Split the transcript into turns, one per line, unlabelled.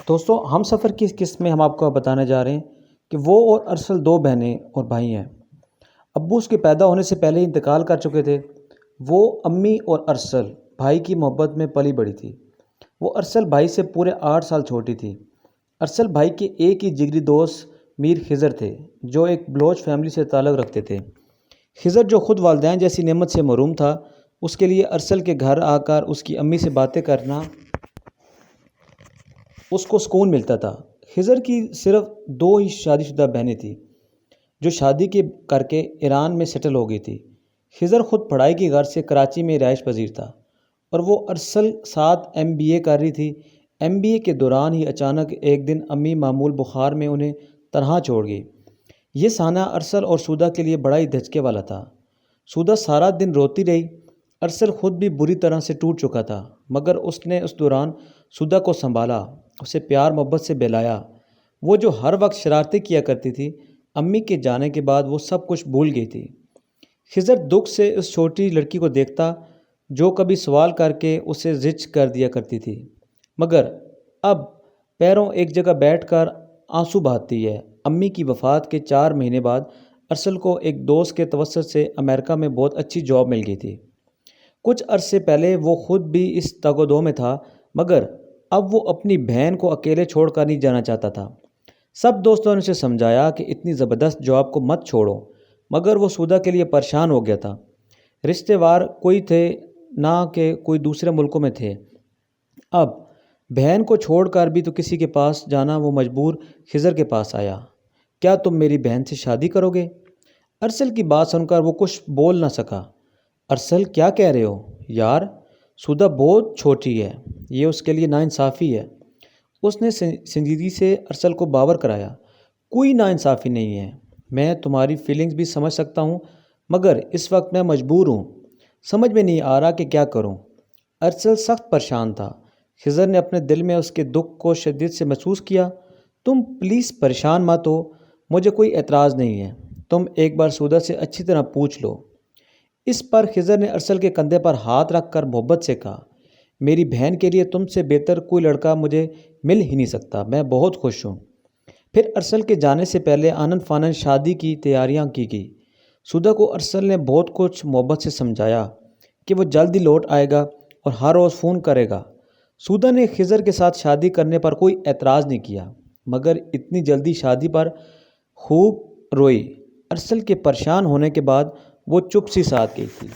دوستوں ہم سفر کی اس قسط میں ہم آپ کو بتانے جا رہے ہیں کہ وہ اور ارسل دو بہنیں اور بھائی ہیں۔ ابو اس کے پیدا ہونے سے پہلے ہی انتقال کر چکے تھے۔ وہ امی اور ارسل بھائی کی محبت میں پلی بڑھی تھی۔ وہ ارسل بھائی سے پورے 8 سال چھوٹی تھی۔ ارسل بھائی کے ایک ہی جگری دوست میر خضر تھے جو ایک بلوچ فیملی سے تعلق رکھتے تھے۔ خضر جو خود والدین جیسی نعمت سے محروم تھا، اس کے لیے ارسل کے گھر آ کر اس کی امی سے باتیں کرنا اس کو سکون ملتا تھا۔ خضر کی صرف 2 ہی شادی شدہ بہنیں تھیں جو شادی کے کر کے ایران میں سیٹل ہو گئی تھی۔ خضر خود پڑھائی کی غرض سے کراچی میں رہائش پذیر تھا اور وہ ارسل ساتھ MBA کر رہی تھی۔ MBA کے دوران ہی اچانک ایک دن امی معمول بخار میں انہیں تنہا چھوڑ گئی۔ یہ سانحہ ارسل اور سودا کے لیے بڑا ہی دھچکے والا تھا۔ سودا سارا دن روتی رہی۔ ارسل خود بھی بری طرح سے ٹوٹ چکا تھا، مگر اس نے اس دوران سودا کو سنبھالا، اسے پیار محبت سے بہلایا۔ وہ جو ہر وقت شرارتیں کیا کرتی تھی، امی کے جانے کے بعد وہ سب کچھ بھول گئی تھی۔ خضر دکھ سے اس چھوٹی لڑکی کو دیکھتا جو کبھی سوال کر کے اسے زچ کر دیا کرتی تھی، مگر اب پیروں ایک جگہ بیٹھ کر آنسو بہاتی ہے۔ امی کی وفات کے 4 مہینے بعد ارسل کو ایک دوست کے توسط سے امریکہ میں بہت اچھی جاب مل گئی تھی۔ کچھ عرصے پہلے وہ خود بھی اس تگ و دو میں تھا، مگر اب وہ اپنی بہن کو اکیلے چھوڑ کر نہیں جانا چاہتا تھا۔ سب دوستوں نے اسے سمجھایا کہ اتنی زبردست جاب کو مت چھوڑو، مگر وہ سودا کے لیے پریشان ہو گیا تھا۔ رشتے وار کوئی تھے نہ کہ کوئی دوسرے ملکوں میں تھے۔ اب بہن کو چھوڑ کر بھی تو کسی کے پاس جانا، وہ مجبور خضر کے پاس آیا۔ کیا تم میری بہن سے شادی کرو گے؟ ارسل کی بات سن کر وہ کچھ بول نہ سکا۔ ارسل کیا کہہ رہے ہو یار، سودا بہت چھوٹی ہے، یہ اس کے لیے ناانصافی ہے۔ اس نے سنجیدگی سے ارسل کو باور کرایا، کوئی ناانصافی نہیں ہے، میں تمہاری فیلنگز بھی سمجھ سکتا ہوں، مگر اس وقت میں مجبور ہوں، سمجھ میں نہیں آ رہا کہ کیا کروں۔ ارسل سخت پریشان تھا۔ خضر نے اپنے دل میں اس کے دکھ کو شدت سے محسوس کیا۔ تم پلیز پریشان مت ہو، مجھے کوئی اعتراض نہیں ہے، تم ایک بار سودا سے اچھی طرح پوچھ لو۔ اس پر خضر نے ارسل کے کندھے پر ہاتھ رکھ کر محبت سے کہا، میری بہن کے لیے تم سے بہتر کوئی لڑکا مجھے مل ہی نہیں سکتا، میں بہت خوش ہوں۔ پھر ارسل کے جانے سے پہلے آنن فانن شادی کی تیاریاں کی گئی۔ سودا کو ارسل نے بہت کچھ محبت سے سمجھایا کہ وہ جلد ہی لوٹ آئے گا اور ہر روز فون کرے گا۔ سودا نے خضر کے ساتھ شادی کرنے پر کوئی اعتراض نہیں کیا، مگر اتنی جلدی شادی پر خوب روئی۔ ارسل کے پریشان ہونے کے بعد وہ چپ سی ساتھ گئی تھی۔